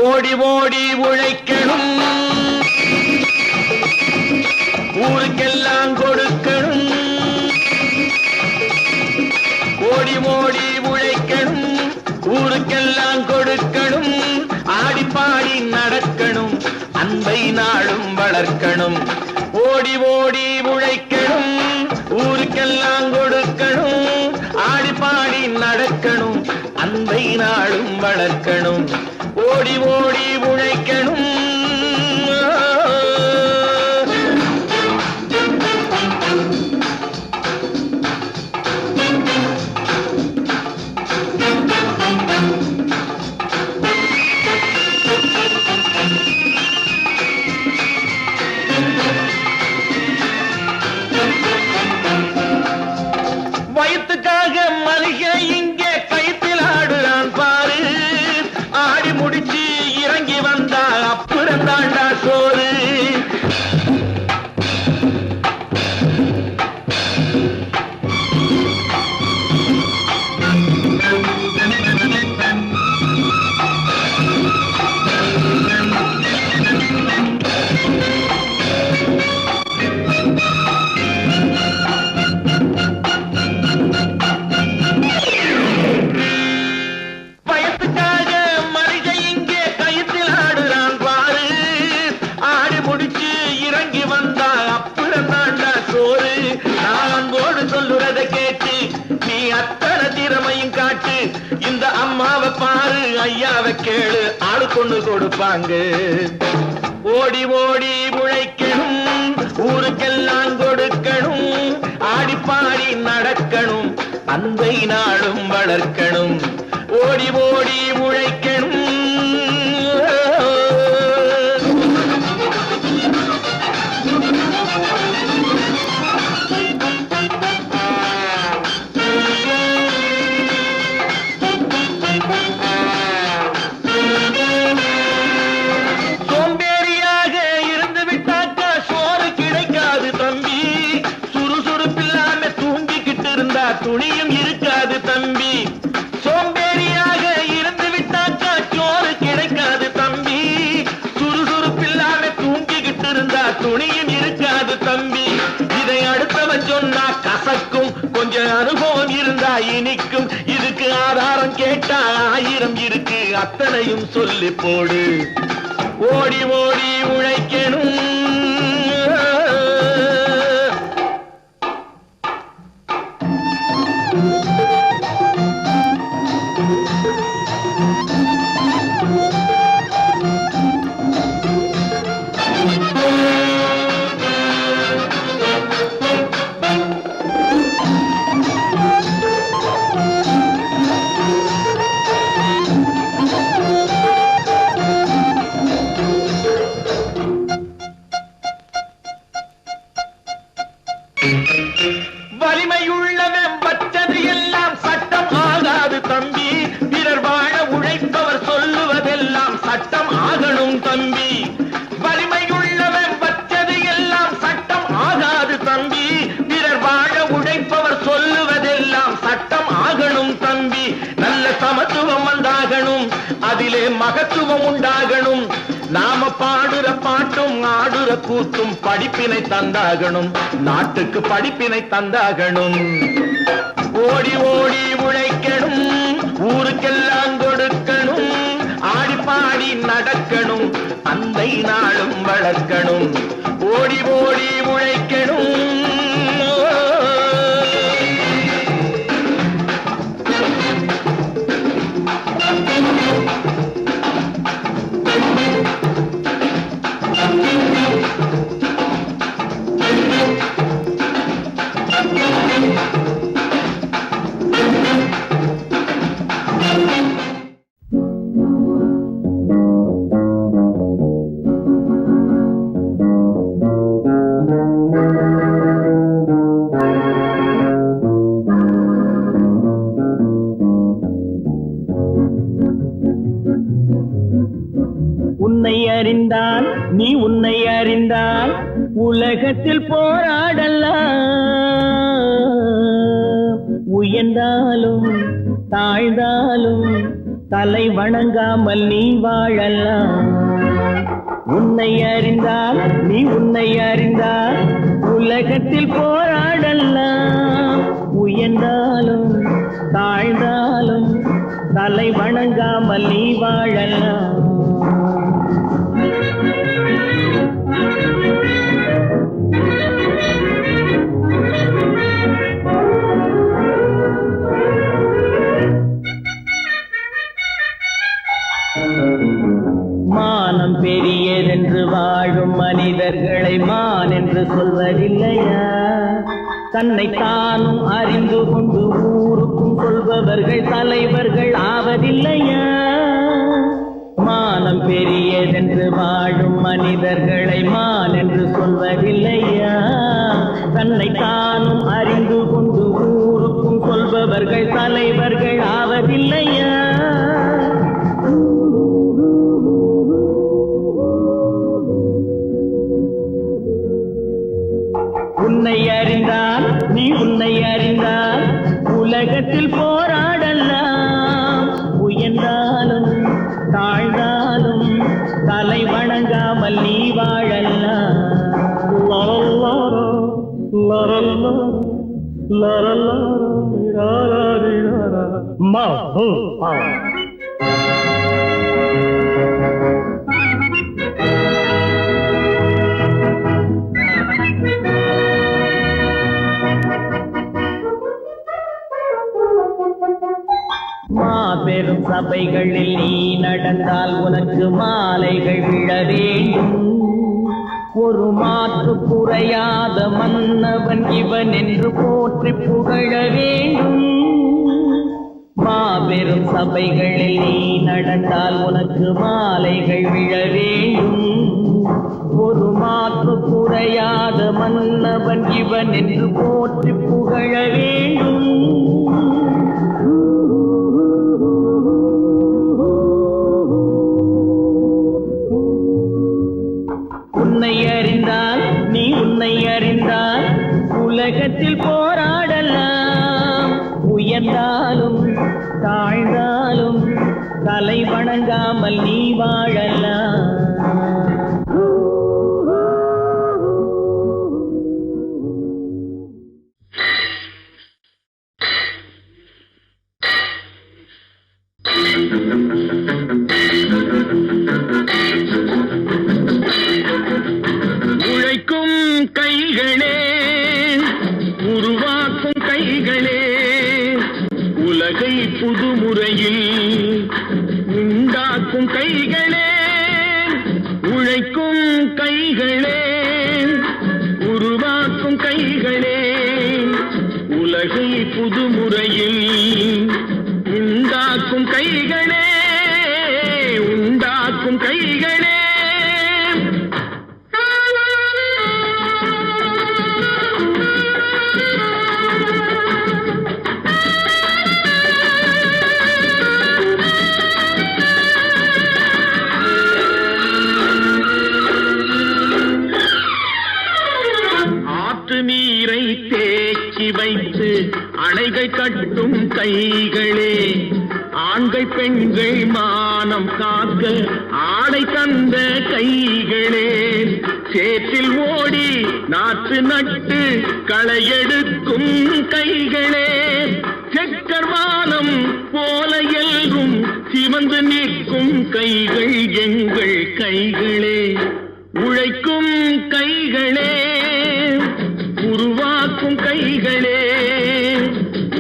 ஓடி ஓடி உழைக்கணும், ஊருக்கெல்லாம் கொடுக்கணும். ஓடி ஓடி உழைக்கணும், ஊருக்கெல்லாம் கொடுக்கணும். ஆடி பாடி நடக்கணும், அன்பை நாளும் வளர்க்கணும். ஓடி ஓடி உழைக்கணும், ஊருக்கெல்லாம் கொடுக்கணும். ஆடி பாடி நடக்கணும், அன்பை நாளும் வளர்க்கணும். ஓடி ஓடி உழைக்கணும். வயிற்றுக்காக மனுஷன் இங்கே கைத்தில் ஆடுறான் பாரு. ஆடி முடிச்சு இறங்கி வந்தா அப்புறம் தாண்டா சோறு. சொல்லுறதை கேட்டு நீ அத்தனை திறமையும் காட்டு. இந்த அம்மாவை பாரு, ஐயாவை கேளு, ஆளு கொண்டு கொடுப்பாங்க. ஓடி ஓடி உழைக்கணும், ஊருக்கெல்லாம் கொடுக்கணும். ஆடி பாடி நடக்கணும், அன்பை நாளும் வளர்க்கணும். ஓடி ஓடி உழைக்கணும். சோம்பேறியாக இருந்து விட்டாக்கா சோறு கிடைக்காது தம்பி. சுறுசுறுப்பில்லாம தூங்கிக்கிட்டு இருந்தா துணியும் இருக்காது தம்பி. சோம்பேறியாக இருந்து விட்டாக்கா சோறு கிடைக்காது தம்பி. சுறுசுறுப்பில்லாம தூங்கிக்கிட்டு இருந்தா துணியும் இருக்காது தம்பி. இதை அடுத்தவன் சொன்னா கசக்கும், கொஞ்சம் அனுபவம் இருந்தா இனிக்கும். இதுக்கு ஆதாரம் கேட்டா 1000 இருக்கு, அத்தனையும் சொல்லி போடு. ஓடி ஓடி உழைக்கணும். வலிமையுள்ளவன் வச்சது எல்லாம் சட்டம் ஆகாது தம்பி. பிறர் வாழ உழைப்பவர் சொல்லுவதெல்லாம் சட்டம் ஆகணும் தம்பி. வலிமையுள்ளவன் வச்சது எல்லாம் சட்டம் ஆகாது தம்பி. பிறர் வாழ உழைப்பவர் சொல்லுவதெல்லாம் சட்டம் ஆகணும் தம்பி. நல்ல சமத்துவம் வந்தாகணும், அதிலே மகத்துவம் உண்டாகணும். நாம பாடுற பாட்டும் ஆடுற கூத்தும் படிப்பினை தந்தாகணும், நாட்டுக்கு படிப்பினை தந்தாகணும். ஓடி ஓடி உழைக்கணும், ஊருக்கெல்லாம் கொடுக்கணும். ஆடி பாடி நடக்கணும், அன்பை நாளும் வளர்க்கணும். ஓடி ஓடி உழைக்கணும். உன்னை அறிந்தால் நீ உன்னை அறிந்தால் உலகத்தில் போராடலாம். உயர்ந்தாலும் தாழ்ந்தாலும் தலை வணங்காமல் நீ வாழலாம். உன்னை அறிந்தால் நீ உன்னை அறிந்தால் உலகத்தில் போராடலாம். உயர்ந்தாலும் தாழ்ந்தாலும் தலை வணங்காமல் நீ வாழலாம். மானம் பெரியதென்று வாழும் மனிதர்களை மான் என்று சொல்வதில்லையா? தன்னை தானும் அறிந்து கொண்டு ஊருக்கும் சொல்பவர்கள் தலைவர்கள் ஆவதில்லையா? மானம் பெரியதென்று வாழும் மனிதர்களை மான் என்று சொல்வதில்லையா? தன்னை தானும் அறிந்து கொண்டு ஊருக்கும் சொல்பவர்கள் தலைவர்கள் ஆவதில்லையா? உன்னை அறிந்தால் நீ உன்னை அறிந்தால் உலகத்தில் போராடலாம். உயர்ந்தாலும் தாழ்ந்தாலும் தலை வணங்காமல் நீ வாழலாம். மாபெரும் சபைகளில் நீ நடந்தால் உனக்கு மாலைகள் விழ வேண்டும். ஒரு மாற்று குறையாத மன்னவன் இவன் என்று போற்றி புகழ வேண்டும். மாபெரும் சபைகளில் நீ நடந்தால் உனக்கு மாலைகள் விழ வேண்டும். ஒரு மாற்று குறையாத மன்னவன் இவன் என்று போற்றி புகழ வேண்டும். உன்னை அறிந்தால் நீ உன்னை அறிந்தால் உலகத்தில் போராடலாம். உயர்ந்தாலும் தாழ்ந்தாலும் தலை வணங்காமல் நீ வாழலாம். உழைக்கும் கைகளே, உருவாக்கும் கைகளே, உலகை புதுமுறையில் உண்டாக்கும் கைகளே. உழைக்கும் கைகளே, உருவாக்கும் கைகளே, உலகை புதுமுறையில் உண்டாக்கும் கைகளே, உண்டாக்கும் கைகளே. நீரை தேக்கி வைத்து அணைகள் கட்டும் கைகளே, ஆண்கள் பெண்கள் மானம் காக்க ஆடை தந்த கைகளே. சேற்றில் ஓடி நாற்று நட்டு களையெடுக்கும் கைகளே, செக்கர்வானம் போல எல்கும் சிவந்து நிற்கும் கைகள் எங்கள் கைகளே. உழைக்கும் கைகளே, உருவாக்கும் கைகளே,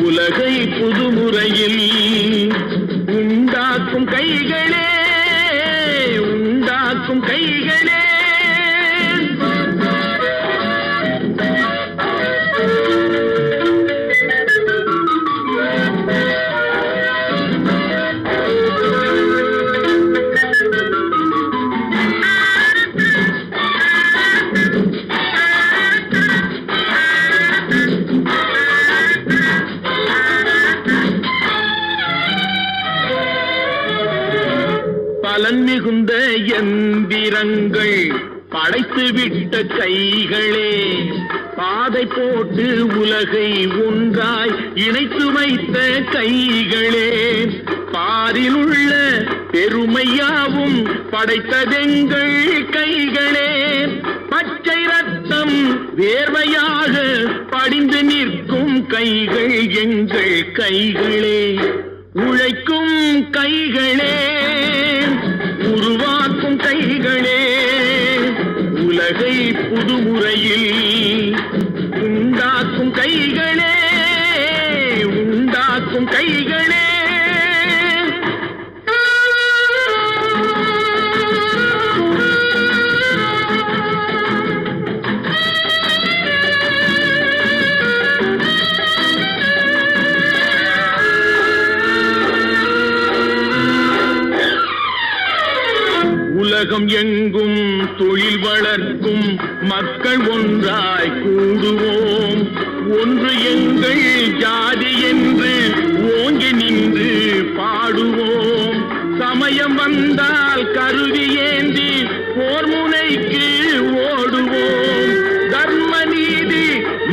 உலகை புதுமுறையில் உண்டாக்கும் கைகளே, உண்டாக்கும் கைகளே. பலன் மிகுந்த எந்திரங்கள் படைத்து விட்ட கைகளே, பாதை போட்டு உலகை ஒன்றாய் இணைத்து வைத்த கைகளே. பாரில் உள்ள பெருமையாவும் படைத்ததெங்கள் கைகளே. பச்சை ரத்தம் வேர்வையாக படிந்து நிற்கும் கைகள் எங்கள் கைகளே. உழைக்கும் கைகளே, உருவாக்கும் கைகளே, உலகை புதுமுறையில் உண்டாக்கும் கைகளே, உண்டாக்கும் கைகளே. உலகம் எங்கும் தொழில் வளர்க்கும் மக்கள் ஒன்றாய் கூடுவோம். ஒன்று எங்கள் ஜாதி என்று ஓங்கி நின்று பாடுவோம். சமயம் வந்தால் கருவி ஏந்தி போர் முனைக்கு ஓடுவோம். தர்ம நீதி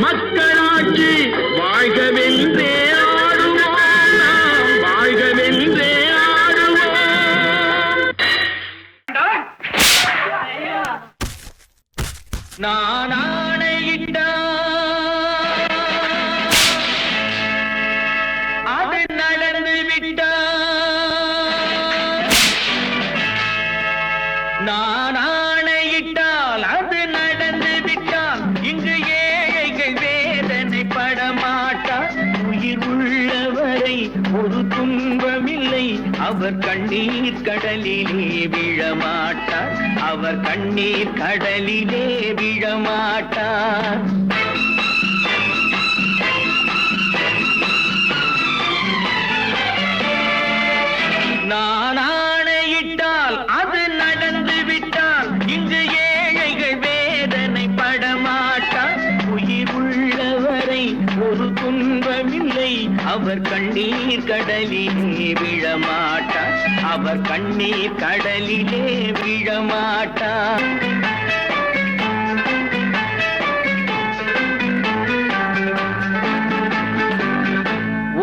மக்களாட்சி வாழ்கவென்றே ஆடுவோம். நாம் வாழ்கவென்றே நான் ஆணையிட்டால் அது நடந்து விட்டால். நான் ஆணையிட்டால் அது நடந்து விட்டால். இங்கு ஏழைகள் வேதனை படமாட்டார். உயிர் உள்ளவரை ஒரு துன்பமில்லை. அவர் கண்ணீர் கடலிலே விழமாட்டார். அவர் கண்ணீர் கடலிலே விழமாட்டார். நான் ஆணையிட்டால் அது நடந்து விட்டால். இங்கு ஏழைகள் வேதனை படமாட்டார். உயிர் உள்ளவரை ஒரு துன்பமில்லை. அவர் கண்ணீர் கடலிலே விழமாட்டார். அவர் கண்ணீர் கடலிலே விழமாட்டார்.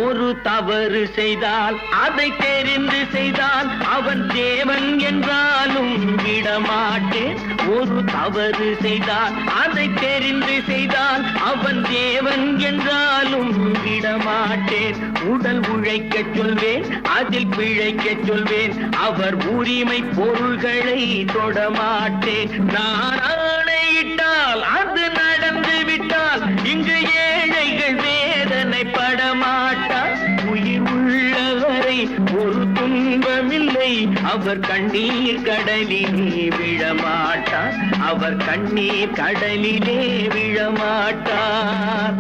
ஒரு தவறு செய்தால் அதை தெரிந்து செய்தால் அவன் தேவன் என்றாலும் விடமாட்டேன். ஒரு தவறு செய்தால் அதை தெரிந்து செய்தால் அவன் தேவன் என்றாலும் விடமாட்டேன். உடல் உழைக்கச் சொல்வேன், அதில் பிழைக்கச் சொல்வேன். அவர் உரிமை பொருள்களை தொடமாட்டேன். நான் ஆணையிட்டால் அது நடந்து விட்டால். இங்கு ஏழைகள் வேதனை படமாட்டார். உயிர் உள்ளவரை ஒரு துன்பமில்லை. அவர் கண்ணீர் கடலிலே விழமாட்டார். அவர் கண்ணீர் கடலிலே விழமாட்டார்.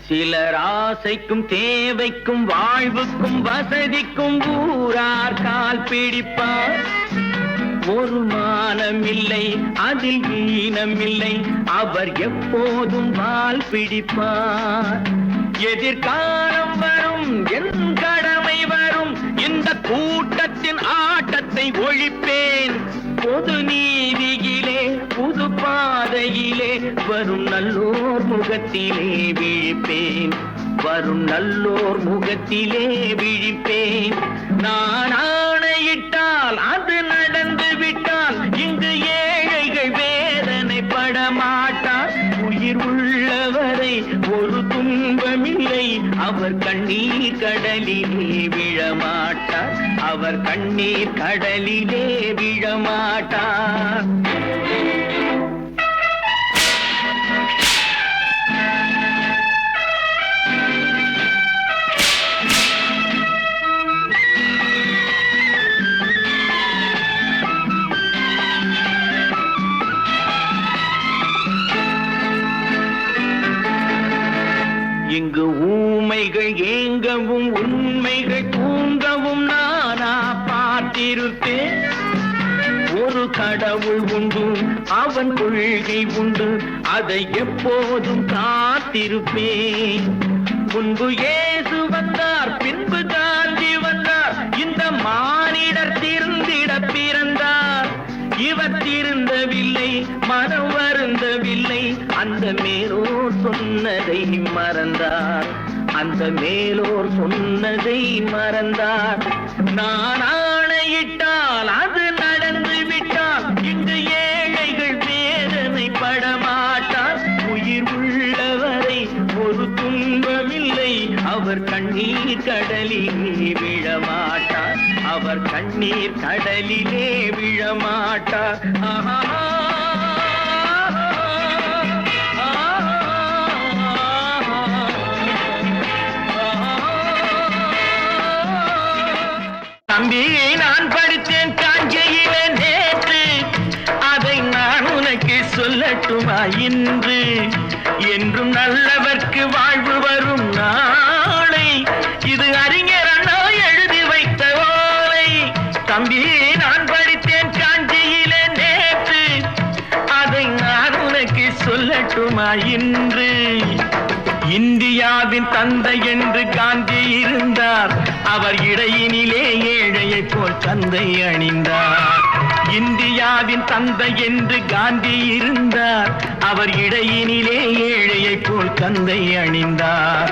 சிலர் ஆசைக்கும் தேவைக்கும் வாழ்வுக்கும் வசதிக்கும் ஊரார் கால் பிடிப்பார். ஒரு மானமில்லை, அதில் ஈனமில்லை. அவர் எப்போதும் வால் பிடிப்பார். எதிர்காலம் வரும், என் கடமை வரும். இந்த கூட்டத்தின் ஆட்டத்தை ஒழிப்பேன். பொது நீதியிலே புது பாதையிலே வரும் நல்லோர் முகத்திலே விழிப்பேன். வரும் நல்லோர் முகத்திலே விழிப்பேன். நான் ஆணையிட்டால் அது நடந்து விட்டால். இங்கு ஏழைகள் வேதனை படமாட்டார். உயிர் உள்ளவரை ஒரு துன்பமில்லை. அவர் கண்ணீர் கடலிலே விழமாட்டார். அவர் கண்ணீர் கடலிலே விழமாட்டார். இங்கு ஊமைகள் ஏங்கவும் உண்மைகள் தூங்கவும் நானா காத்திருப்பேன். ஒரு கடவுள் உண்டு, அவன் கொள்கை உண்டு, அதை எப்போதும் காத்திருப்பேன். முன்பு இயேசு வந்தார், பின்பு காந்தி வந்தார், இந்த மானிடர் திருந்திட பிறந்தார். இவர் திருந்தவில்லை, மனம் வருந்தவில்லை, அந்த மேலோர் சொன்னதை மறந்தார். அந்த மேலோர் சொன்னதை மறந்தார். நான் ஆணையிட்டால் அது நடந்து விட்டால் இங்கு ஏழைகள் வேதனை படமாட்டார். உயிர் உள்ளவரை ஒரு துன்பமில்லை, அவர் கண்ணீர் கடலிலே விழமாட்டார். அவர் கண்ணீர் கடலிலே விழமாட்டார். ஆஹா தம்பி, நான் படித்தேன் காஞ்சியிலே நேற்று, அதை நான் உனக்கு சொல்லட்டுமா இன்று? என்றும் நல்லவர்க்கு வாழ்வு வரும் நாளை, இது அறிஞர் அண்ணா எழுதி வைத்த ஓலை. தம்பி, நான் படித்தேன் காஞ்சியிலே நேற்று, அதை நான் உனக்கு சொல்லட்டுமா இன்று? இந்தியாவின் தந்தை என்று காந்தி இருந்தார், அவர் இடையினிலே ஏழையை போல் தந்தை அணிந்தார். இந்தியாவின் தந்தை என்று காந்தி இருந்தார், அவர் இடையினிலே ஏழையை போல் தந்தை அணிந்தார்.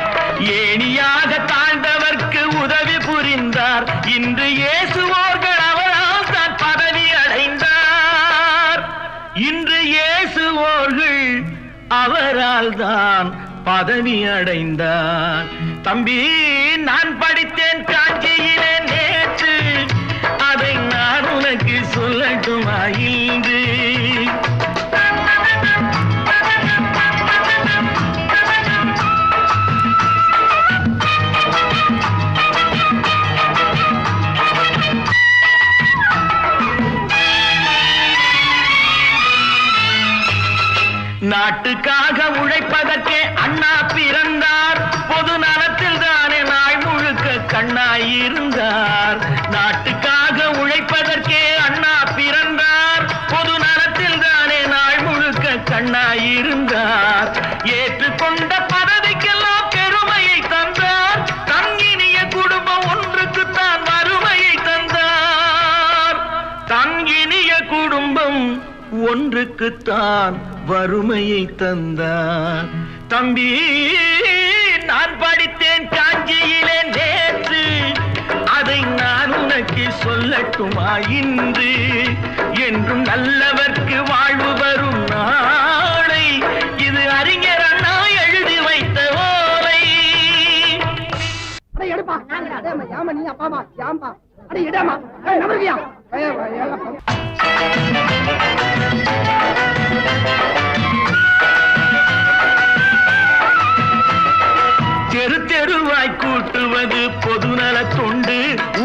ஏணியாக தாழ்ந்தவர்க்கு உதவி புரிந்தார். இன்று இயேசுவோர்கள் அவரால் தான் பதவி அடைந்தார். இன்று இயேசுவோர்கள் அவரால் தான் பதவி அடைந்தார். தம்பி, நான் படித்தேன் காஞ்சியிலே நேற்று, அதை நான் உனக்கு சொல்லட்டுமா இன்று? நாட்டுக்காக உழைப்பதற்கே அண்ணா பிறந்தார். பொது நலத்தில் தானே நாள் முழுக்க கண்ணாயிருந்தார். நாட்டுக்காக உழைப்பதற்கே அண்ணா பிறந்தார். பொது நலத்தில் தானே நாள் முழுக்க கண்ணாயிருந்தார். ஏற்றுக்கொண்ட பதவிக்கெல்லாம் பெருமையை தந்தார். தங்கினிய குடும்பம் ஒன்றுக்குத்தான் வறுமையை தந்தார். தங்கினிய குடும்பம் ஒன்றுக்குத்தான் வறுமையை தந்தார். தம்பி, நான் படித்தேன் காஞ்சியிலே நேற்று, அதை நான் உனக்கு சொல்லட்டுமா இன்று? என்றும் நல்லவர்க்கு வாழ்வு வரும் நாளை, இது அறிஞர் அண்ணா எழுதி வைத்த ஓலை. தெரு தெருவாய் கூட்டுவது பொதுநல தொண்டு,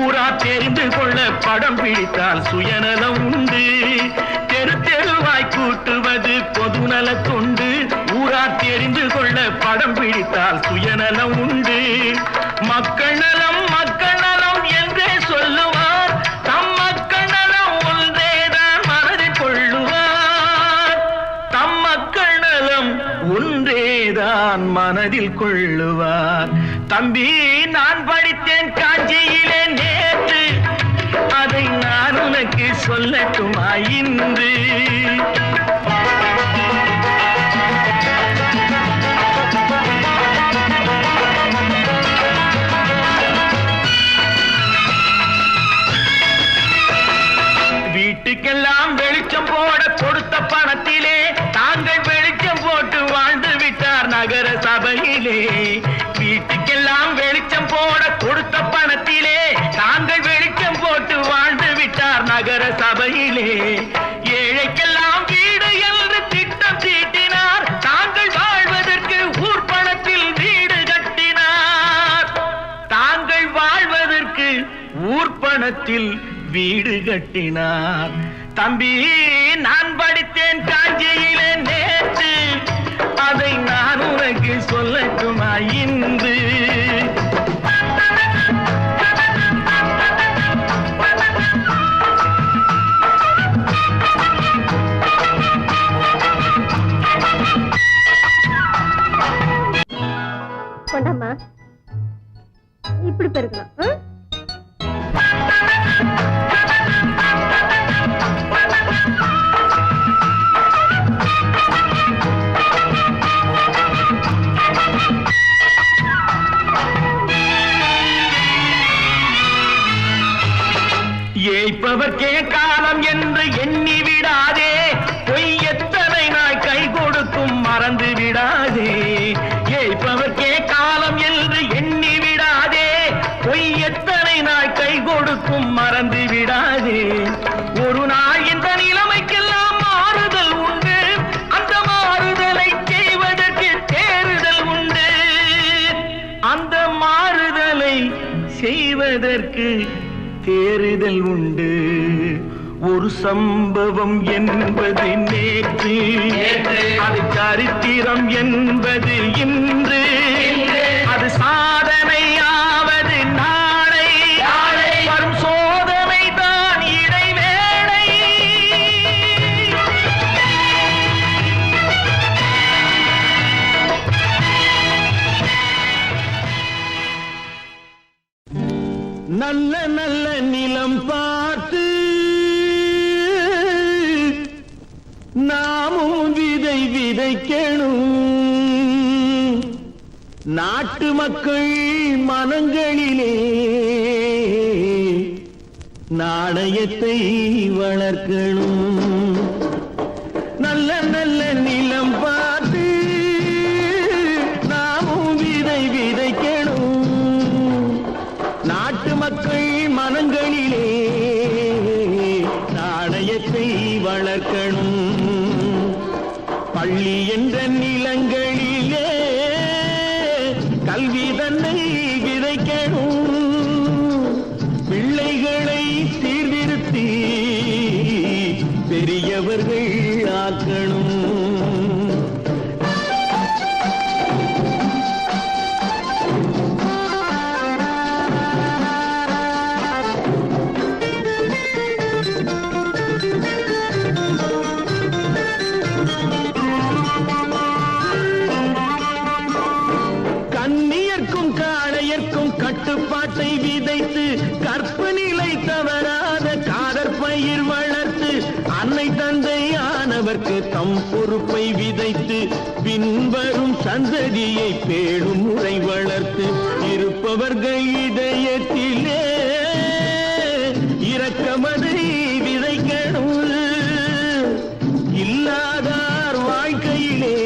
ஊரா தெரிந்து கொள்ள படம் பிடித்தால் சுயநலம் உண்டு. தெரு தெருவாய் கூட்டுவது பொதுநல தொண்டு, ஊரா தெரிந்து கொள்ள படம் பிடித்தால் சுயநலம் உண்டு. மக்கள் நலம் மக்கள் நலம் என்றே சொல்லுவார், தம் மக்கள் நலம் ஒன்றேதான் மனதில் கொள்ளுவார். தம் மக்கள் நலம் ஒன்றேதான் மனதில் கொள்ளுவார். தம்பி, நான் படித்தேன் காஞ்சியிலே நேற்று, அதை நான் உனக்கு சொல்லட்டுமா இன்று? வீட்டுக்கெல்லாம் வெளிச்சம் போட கொடுத்த பணத்திலே தாங்கள் வெளிச்சம் போட்டு வாழ்ந்து விட்டார் நகர சபையிலே. வீட்டுக்கெல்லாம் வெளிச்சம் போட கொடுத்த பணத்திலே தாங்கள் வெளிச்சம் போட்டு வாழ்ந்து விட்டார் நகர சபையிலே. ஏழைக்கெல்லாம் வீடு என்று திட்டம் தீட்டினார், தாங்கள் வாழ்வதற்கு ஊர் பணத்தில் வீடு கட்டினார். தாங்கள் வாழ்வதற்கு ஊர் பணத்தில் வீடு கட்டினார். தம்பி, நான் படித்தேன் காஞ்சியிலே நேற்று, அதை நான் உனக்கு சொல்லட்டுமா இன்று? இப்படி பெருக்கணும். ஏய்ப்பவர்க்கே காலம் என்று எண்ணி விடாதே, பொய் எத்தனை நாய் கை கொடுக்கும் மறந்து விடாதே. ஏய்ப்பவர்க்கே காலம் என்று எண்ணி விடாதே, பொய் எத்தனை நாய் கை கொடுக்கும் மறந்து விடாதே. ஒரு நாள் இந்த நிலைமைக்கெல்லாம் மாறுதல் உண்டு, அந்த மாறுதலை செய்வதற்கு தேறுதல் உண்டு. அந்த மாறுதலை செய்வதற்கு தேறுதல் உண்டு. ஒரு சம்பவம் என்பது நேற்று, அது சரித்திரம் என்பது இன்று, அது சாதனையாவது நாளை, வரும் சோதனை தான் இடைவேளை. நல்ல நல்ல நிலம் பார்த்து நாமும் விதை விதைக்கணும். நாட்டு மக்கள் மனங்களிலே நாணயத்தை வளர்க்கணும். நல்ல நல்ல நிலம் பார்த்து நாமும் விதை விதைக்கணும். நாட்டு மக்கள் மனங்களிலே நாணயத்தை வளர்க்கணும். பள்ளி என்ற நிலங்களிலே கல்வி தன்னை விதைக்கணும். பிள்ளைகளை சீர்திருத்தி பெரியவர்கள் ஆக்கணும். கட்டுப்பாட்டை விதைத்து கற்பு நிலை தவறாத காதற் பயிர் வளர்த்து அன்னை தந்தையானவர்க்கு தம் பொறுப்பை விதைத்து பின்வரும் சந்ததியை பேணும் முறை வளர்த்து இருப்பவர்கள் இதயத்திலே இரக்கமதை விதைக்கணும். இல்லாதார் வாழ்க்கையிலே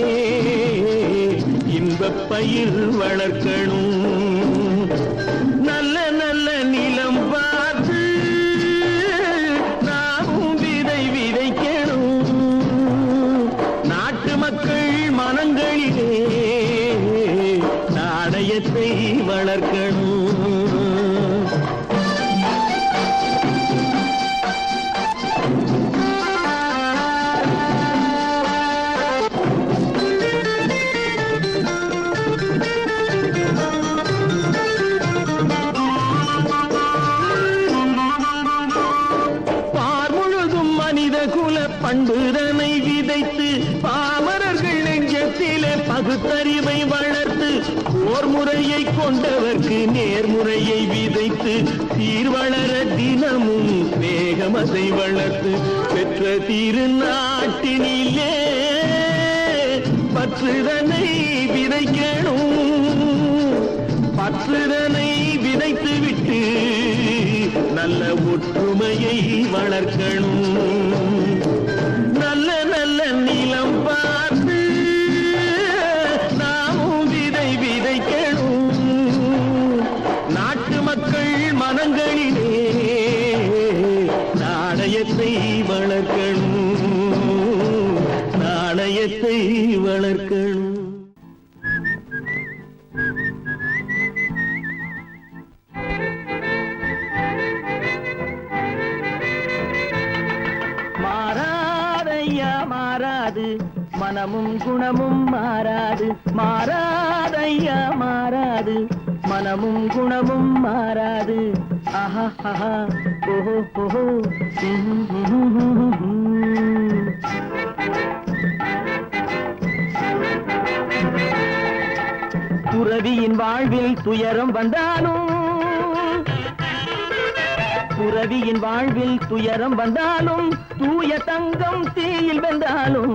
இன்பப் பயிர் வளர்க்கணும். நல்ல நல்ல நிலம் பார்த்து நாமும் விதை விதைக்கணும். நாட்டு மக்கள் மனங்களிலே நாணயத்தை வளர்க்கணும். பண்புதனை விதைத்து பாமரர்கள் நெஞ்சத்திலே பகுத்தறிவை வளர்த்து ஓர் முறையை கொண்டவர்க்கு நேர்முறையை விதைத்து சீர்வளர தினமும் வேகமதை வளர்த்து பெற்ற திருநாட்டினிலே பற்றுதனை விதைக்கணும். பற்றுதனை விதைத்து விட்டு நல்ல ஒற்றுமையை வளர்க்கணும். நல்ல நல்ல நிலம் பார்த்து நாமும் விதை விதைக்கணும். நாட்டு மக்கள் மனங்களிலே நாணயத்தை வளர்க்கணும். நாணயத்தை வளர்க்கணும். மாறாது மனமும் குணமும் மாறாது. மாறாதையா மாறாது மனமும் குணமும் மாறாது. ஆஹா ஆஹா ஓஹோ ஓஹோ. துறவியின் வாழ்வில் துயரம் வந்தாலும் துறவியின் வாழ்வில் துயரம் வந்தாலும் தூய தங்கம் தீயில் வெந்தாலும்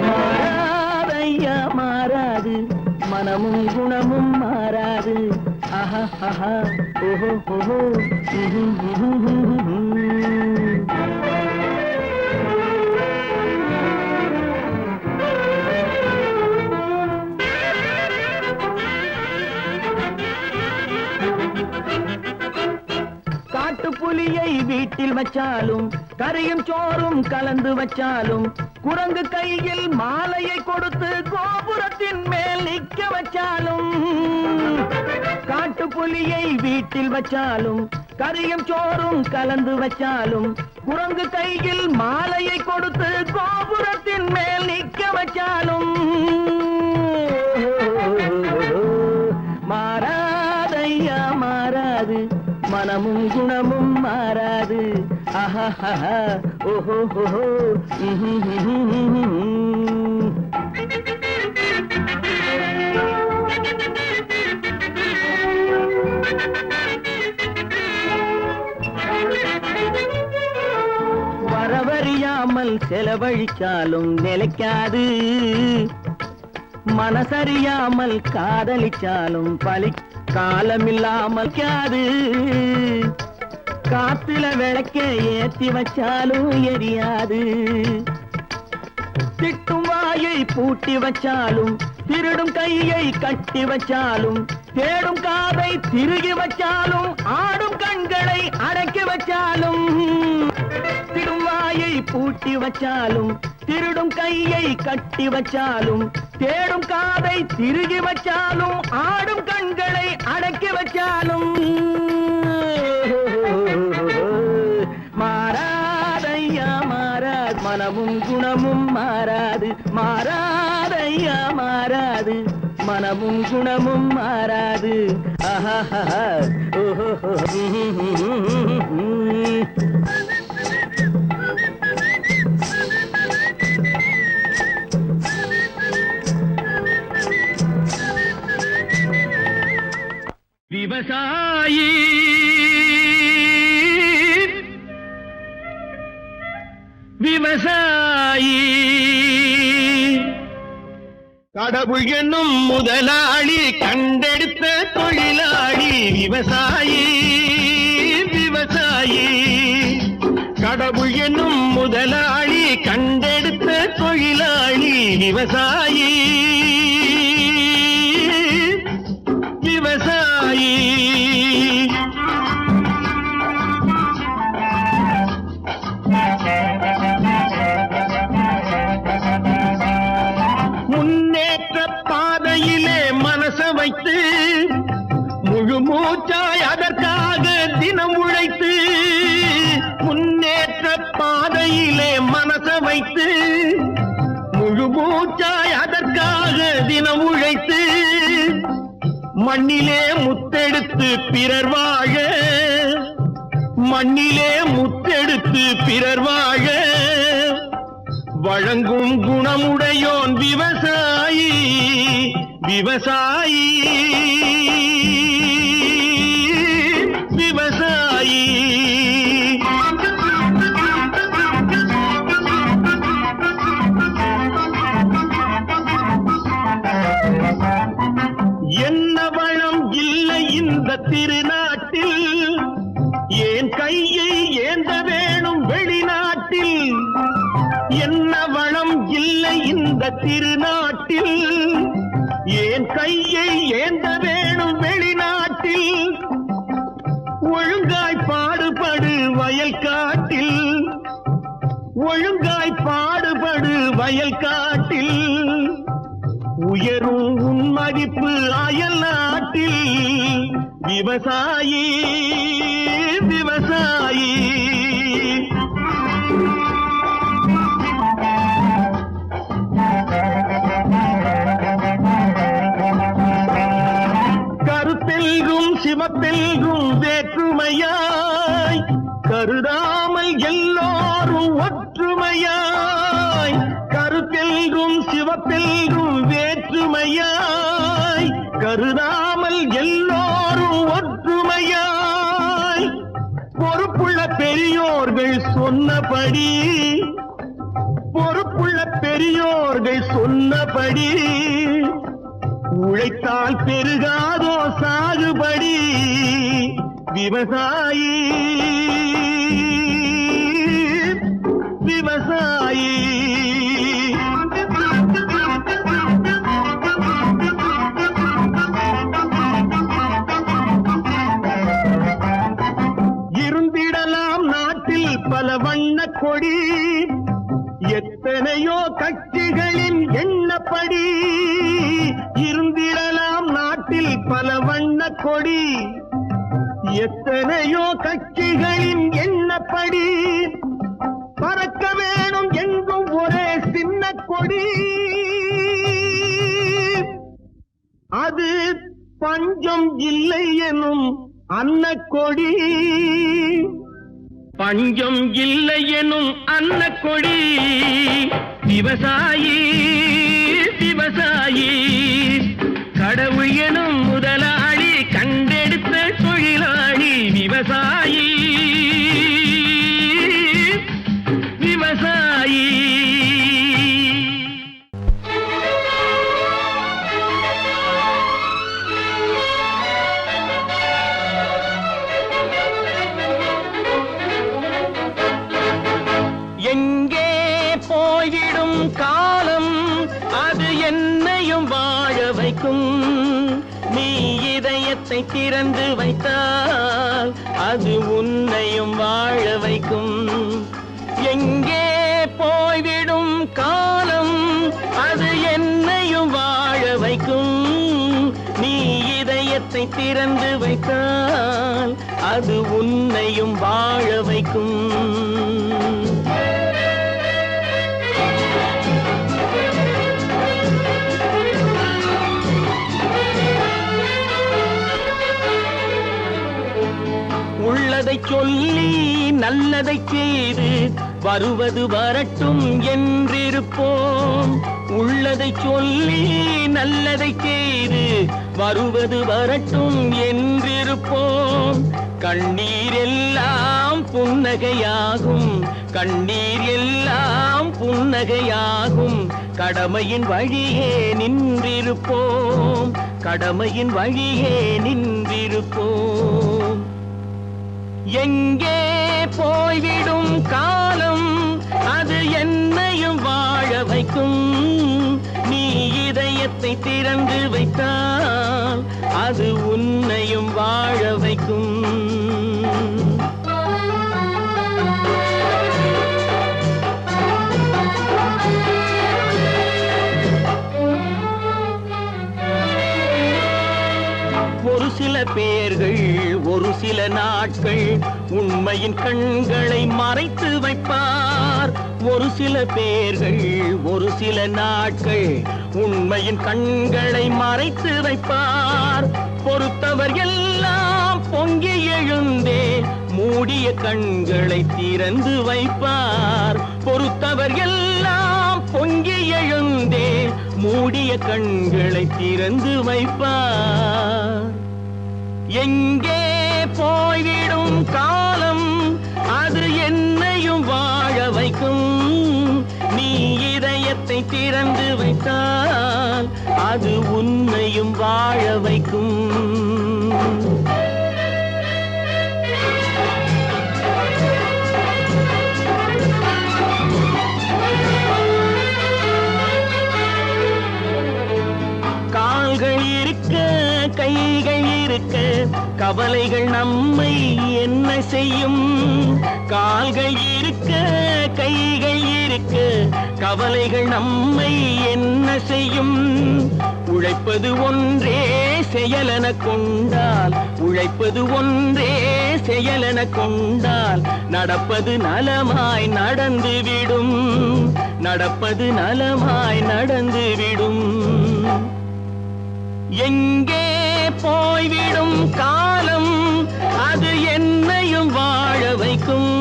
மாறாதையா மாறாது மனமும் குணமும் மாறாது ஆஹா ஆஹா ஓஹோ ஓஹோ புலியை வீட்டில் வச்சாலும் கரையும் சோறும் கலந்து வச்சாலும் குரங்கு கையில் மாலையை கொடுத்து கோபுரத்தின் மேல் நிற்க வச்சாலும் காட்டு புலியை வீட்டில் வச்சாலும் கரையும் சோறும் கலந்து வச்சாலும் குரங்கு கையில் மாலையை கொடுத்து கோபுரத்தின் மேல் நிற்க வச்சாலும் மாறாதையா மாறாது மனமும் குணமும் மாறாது ஆஹா ஓஹோ ஓஹோ வரவறியாமல் செலவழிச்சாலும் நிலைக்காது மனசறியாமல் காதலிச்சாலும் பலி காலமில்லாமல் காது காத்துல விளக்க ஏத்தி வச்சாலும் எரியாது திட்டும் வாயை பூட்டி வச்சாலும் திருடும் கையை கட்டி வச்சாலும் தேடும் காதை திருகி வச்சாலும் ஆடும் கண்களை அடக்கி வச்சாலும் திடும் வாயை பூட்டி வச்சாலும் திருடும் கையை கட்டி வச்சாலும் தேடும் காதை திருகி வச்சாலும் ஆடும் கண்களை அடக்கி வச்சாலும் மாறாதையா மாறாது மனமும் குணமும் மாறாது மாறாதையா மாறாது மனமும் குணமும் மாறாது ஆஹா ஓஹோ விவசாயி விவசாயி கடவுள் என்னும் முதலாளி கண்டெடுத்த தொழிலாளி விவசாயி விவசாயி கடவுள் என்னும் முதலாளி கண்டெடுத்த தொழிலாளி விவசாயி விவசாயி முன்னேற்ற பாதையிலே மனச வைத்து முழு மூச்சாய் அதற்காக தினம் உழைத்து முன்னேற்ற பாதையிலே மனச வைத்து முழு மூச்சாய் அதற்காக தினம் உழைத்து மண்ணிலே முத்தெடுத்து பிறர் வாழ மண்ணிலே முத்தெடுத்து பிறர் வாழ வழங்கும் குணமுடையோன் விவசாயி விவசாயி விவசாயி என்ன வளம் இல்லை இந்த திருநாட்டில் ஏன் கையை ஏந்த வேணும் வெளிநாட்டில் என்ன வளம் இல்லை இந்த திருநாட்டில் ஏன் கையை ஏந்த வேணும் வெளிநாட்டில் ஒழுங்காய் பாடுபடு வயல் காட்டில் ஒழுங்காய் பாடுபடு வயல் காட்டில் உயரும் உன் மதிப்பு அயல் நாட்டில் விவசாயி விவசாயி கருத்தெல்கும் சிவத்தெல்கும் வேற்றுமையாய் கருதாமல் எல்லோரும் ஒற்றுமையாய் கருத்தெல்கும் சிவப்பெல்கும் வேற்றுமையாய் கருதாமல் எல்லோரும் ஒற்றுமையாய் பொறுப்புள்ள பெரியோர்கள் சொன்னபடி உழைத்தால் பெருகாதோ சாகுபடி விவசாயி விவசாயி இருந்திடலாம் நாட்டில் பல வண்ண கொடி எத்தனையோ கட்சிகளின் எண்ணப்படி இருந்திடலாம் நாட்டில் பல வண்ண கொடி எத்தனையோ கட்சிகளின் எண்ணப்படி பறக்க வேணும் எங்கும் ஒரே சின்ன கொடி அது பஞ்சம் இல்லை எனும் அன்னக்கொடி பஞ்சம் இல்லை எனும் அன்னக்கொடி விவசாயி விவசாயி கடவுள் எனும் முதலாளி கண்டெடுத்த தொழிலாளி விவசாயி விவசாயி எங்கே போய்விடும் காலம் அது என்னையும் வாழ வைக்கும் நீ இதயத்தை திறந்து வைத்தால் அது உன்னையும் வாழ வைக்கும் எங்கே போய்விடும் காலம் அது என்னையும் வாழ வைக்கும் நீ இதயத்தை திறந்து வைத்தால் அது உன்னையும் வாழ வைக்கும் உள்ளதை சொல்லி நல்லதை செய்து வருவது வரட்டும் என்றிருப்போம் உள்ளதை சொல்லி நல்லதை செய்து வருவது வரட்டும் என்றிருப்போம் கண்ணீர் எல்லாம் புன்னகையாகும் கண்ணீர் எல்லாம் புன்னகையாகும் கடமையின் வழியே நின்றிருப்போம் கடமையின் வழியே நின்றிருப்போம் எங்கே போய்விடும் காலம் அது என்னையும் வாழ வைக்கும் நீ இதயத்தை திறந்து வைத்தால் அது உன்னையும் வாழ வைக்கும் ஒரு சில பேர்கள் ஒரு சில நாட்கள் உண்மையின் கண்களை மறைத்து வைப்பார் ஒரு சில பேர்கள் ஒரு சில நாட்கள் உண்மையின் கண்களை மறைத்து வைப்பார் பொறுத்தவர் எல்லாம் பொங்கி எழுந்தே மூடிய கண்களை திறந்து வைப்பார் பொறுத்தவர் எல்லாம் பொங்கி எழுந்தே மூடிய கண்களை திறந்து வைப்பார் எங்கே போய்விடும் காலம் அது என்னையும் வாழ வைக்கும் நீ இதயத்தை திறந்து வைத்தால் அது உன்னையும் வாழ வைக்கும் கால்கள் இருக்க கைகள் இருக்க கவலைகள் நம்மை என்ன செய்யும் கால்கள் இருக்க கைகள் இருக்க கவலைகள் நம்மை என்ன செய்யும் உழைப்பது ஒன்றே செயலென கொண்டால் உழைப்பது ஒன்றே செயலென கொண்டால் நடப்பது நலமாய் நடந்துவிடும் நடப்பது நலமாய் நடந்துவிடும் எங்கே போய்விடும் காலம் அது என்னையும் வாழ வைக்கும்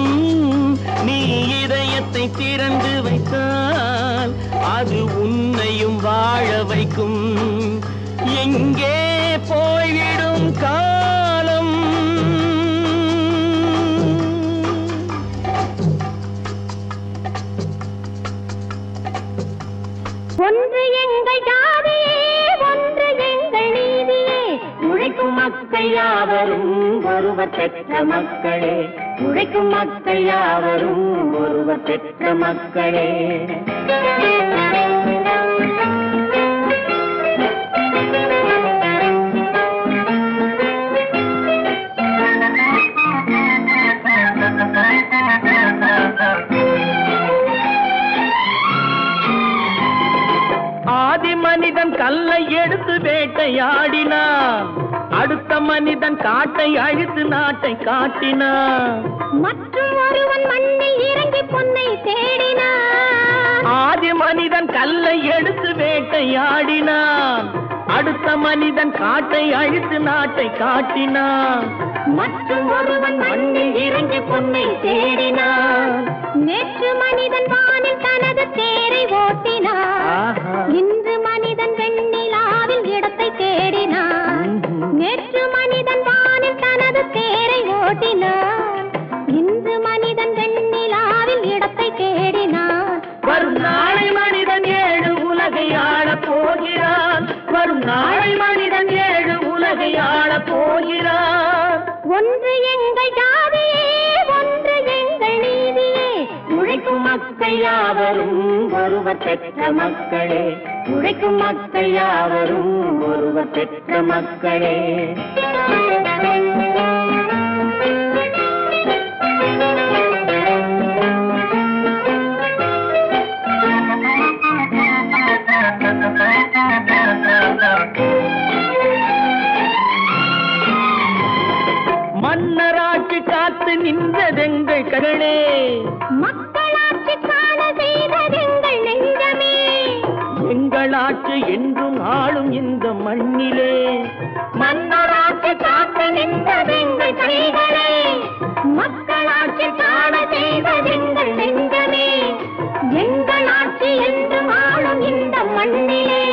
நீ இதயத்தை திறந்து வைத்தால் அது உன்னையும் வாழ வைக்கும். எங்கே போய்விடும் காலம்? ஒன்று எங்கள் ஜாதியே, ஒன்று எங்கள் நீதியே. உழைக்கும் மக்கள் யாவரும் ஒருவர் பெற்ற மக்களே. உழைக்கும் மக்கள் யாவரும் ஒருவர் பெற்ற மக்களே. ஆதி மனிதன் கல்லை எடுத்து வேட்டையாடினான், அடுத்த மனிதன் காட்டை அழித்து நாட்டை காட்டினான். மற்றும் ஒருவன் மண்ணில் இறங்கி பொன்னை தேடினான். ஆதி மனிதன் கல்லை எடுத்து வேட்டையாடினான், அடுத்த மனிதன் காட்டை அழித்து நாட்டை காட்டினான். மற்றும் ஒருவன் மண்ணில் இறங்கி பொன்னை தேடினான். நேற்று மனிதன் வானில் தனது தேரை ஓட்டினான். இன்று மனிதன் வெண்ணிலாவில் இடத்தை தேடினான். நேற்று மனிதன் வானில் தனது தேரை ஓட்டினான். இன்று மனிதன் வெண்ணிலாவில் இடத்தை தேடினான். வரும் நாளை மனிதன் 7 உலகை ஆளப் போகிறான். வரும் நாளை மனிதன் 7 உலகை ஆளப் போகிறான். ஒன்று எங்கள் ஜாதியே, ஒன்று எங்கள் நீதியே. உழைக்கும் மக்கள் யாவரும் ஒருவர் பெற்ற மக்களே. உழைக்கும் மக்கள் யாவரும் ஒருவர் பெற்ற மக்களே. மன்னராட்சி காத்து நின்றதெங்கள் கரணே, மக்களாட்சி காண செய்ததெங்கள் நெஞ்சமே. எங்களாட்சி என்றும் ஆளும் இந்த மண்ணிலே. மன்னராட்சி காத்து நின்றதெங்கள் கைகளே. மக்களாட்சி காண செய்ததெங்கள் நெஞ்சமே. எங்களாட்சி என்றும் ஆளும் இந்த மண்ணிலே.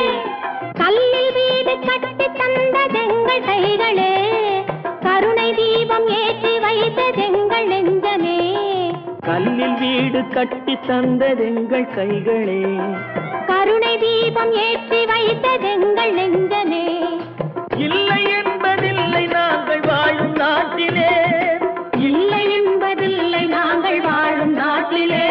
கல்லில் வீடு கட்டி தந்ததெங்கள் கைகளே. கருணை தீபம் ஏற்றி வைத்ததெங்கள் நெஞ்சமே. கல்லில் வீடு கட்டி தந்ததெங்கள் கைகளே. கருணை தீபம் ஏற்றி வைத்ததெங்கள் நெஞ்சமே. இல்லை என்பதில்லை நாங்கள் வாழும் நாட்டிலே. இல்லை என்பதில்லை நாங்கள் வாழும் நாட்டிலே.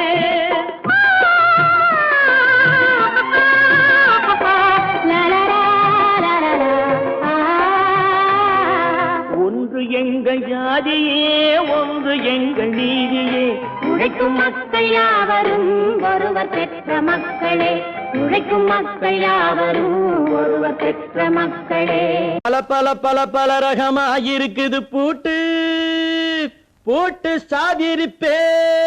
ஒன்று எங்கள் ஜாதியே, ஒன்று எங்கள் நீதியே. உழைக்கும் மக்கள் யாவரும் ஒருவர் பெற்ற மக்களே. உழைக்கும் மக்கள் யாவரும் ஒருவர் பெற்ற மக்களே. பல பல பல பல ரகமாயிருக்குது பூட்டு, பூட்டு சாதிருப்பேர்.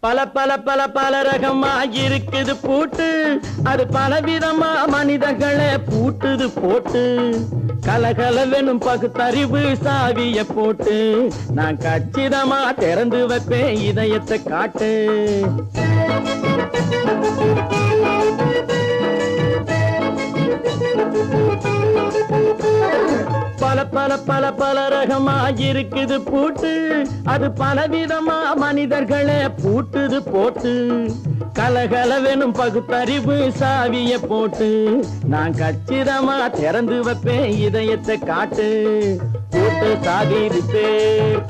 பல பல பல பல ரகமாயிருக்குது பூட்டு, அது பலவிதமா மனிதர்களை பூட்டுது போட்டு. கலகலவெனும் பகுத்தறிவு சாவிய போட்டு, நான் கச்சிதமா திறந்து வைப்பேன் இதயத்தை காட்டு. பல பல பல பல ரகமாயிருக்குது பூட்டு, அது பலவிதமா மனிதர்களை பூட்டுது போட்டு. கலகலவெனும் பகுத்தறிவு சாவிய போட்டு, நான் கச்சிதமா திறந்து வைப்பேன் இதயத்தை காட்டு. பூட்டு சாதிருப்பேன்.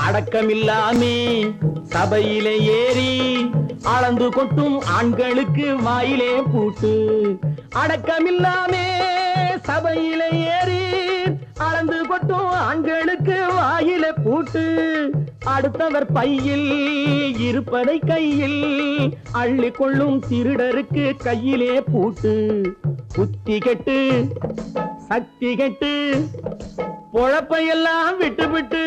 அடக்கமில்லாமே சபையிலே ஏறி அளந்து கொட்டும் ஆண்களுக்கு வாயிலே பூட்டு. அடக்கமில்லாமே சபையிலே ஏறி அளந்து கொட்டும் ஆண்களுக்கு வாயிலே பூட்டு. அடுத்தவர் பையில் இருப்பதை கையில் அள்ளி கொள்ளும் திருடருக்கு கையிலே பூட்டு. புத்தி கெட்டு சக்தி கெட்டு பொழப்பையெல்லாம் விட்டு விட்டு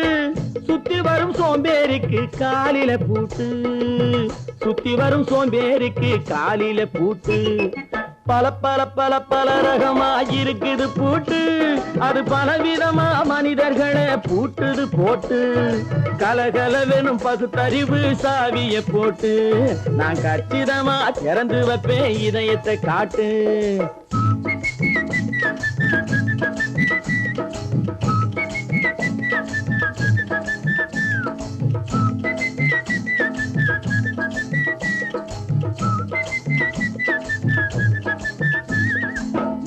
சுத்தி வரும் சோம்பேறிக்கு காலில பூட்டு. சுத்தி வரும் சோம்பேறிக்கு காலில பூட்டு. பல பல பல பல ரகமாயிருக்குது பூட்டு. அது பலவிதமா மனிதர்களை பூட்டுது போட்டு. கலகலவெனும் பகுத்தறிவு சாவிய போட்டு நான் கச்சிதமா திறந்து வைப்பேன் இதயத்தை காட்டு.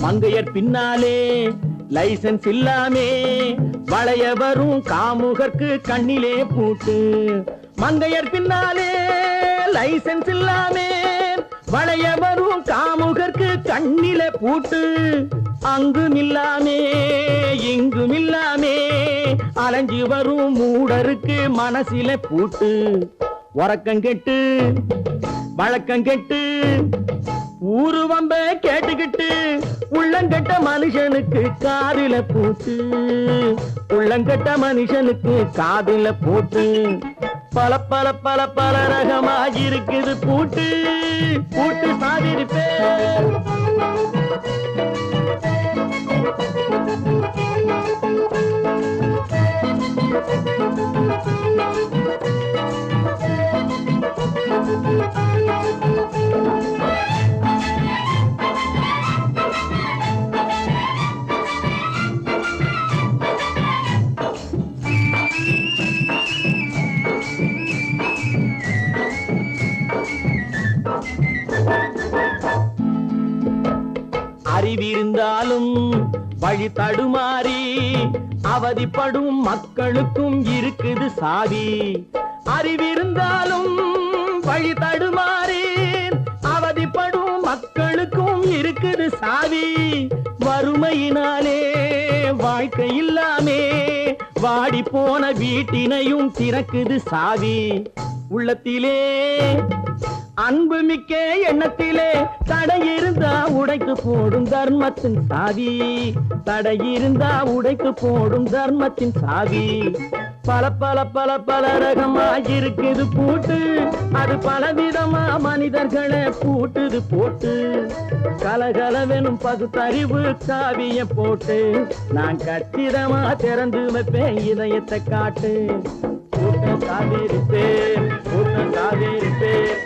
மங்கையர் பின்னாலே லைசன்ஸ் இல்லாமே வளைய வரும் காமுகர்க்கு கண்ணிலே பூட்டு. மங்கையர் பின்னாலே லைசன்ஸ் இல்லாமே வளைய வரும் காமுகர்க்கு கண்ணிலே பூட்டு. அங்கும் இல்லாமே இங்கும் இல்லாமே அலைஞ்சு வரும் மூடருக்கு மனசில பூட்டு. உறக்கம் கெட்டு வழக்கம் கெட்டு ஊரு வம்ப கேட்டுக்கிட்டு உள்ளங்கட்ட மனுஷனுக்கு காதில பூட்டு. உள்ளங்கட்ட மனுஷனுக்கு காதில பூட்டு. பல பல பல பல ரகமாயிருக்குது பூட்டு. பூட்டு சாதிருப்பே அறிவிருந்தாலும் வழி தடுமாறி அவதிப்படும் மக்களுக்கும் இருக்குது சாவி. அறிவிருந்தாலும் வழி தடுமாறி அவதிப்படும் மக்களுக்கும் இருக்குது சாவி. வறுமையினாலே வாழ்க்கை இல்லாமே வாடி போன வீட்டினையும் திறக்குது சாவி. உள்ளத்திலே அன்பு மிக்க எண்ணத்திலே தடையிருந்தா உடைத்து போடும் தர்மத்தின் சாவி. தடையிருந்தா உடைத்து போடும் தர்மத்தின் சாவி. பல பல பல பல ரகமாயிருக்குது பூட்டு. அது பலவிதமா மனிதர்களை பூட்டுது போட்டு. கலகலவெனும் பகுத்தறிவு சாவிய போட்டு நான் கச்சிதமா திறந்து வைப்பேன் இதயத்தை காட்டு. கூட்டம் சாதிருப்பேன் கூட்டம் சாதிருப்பேன்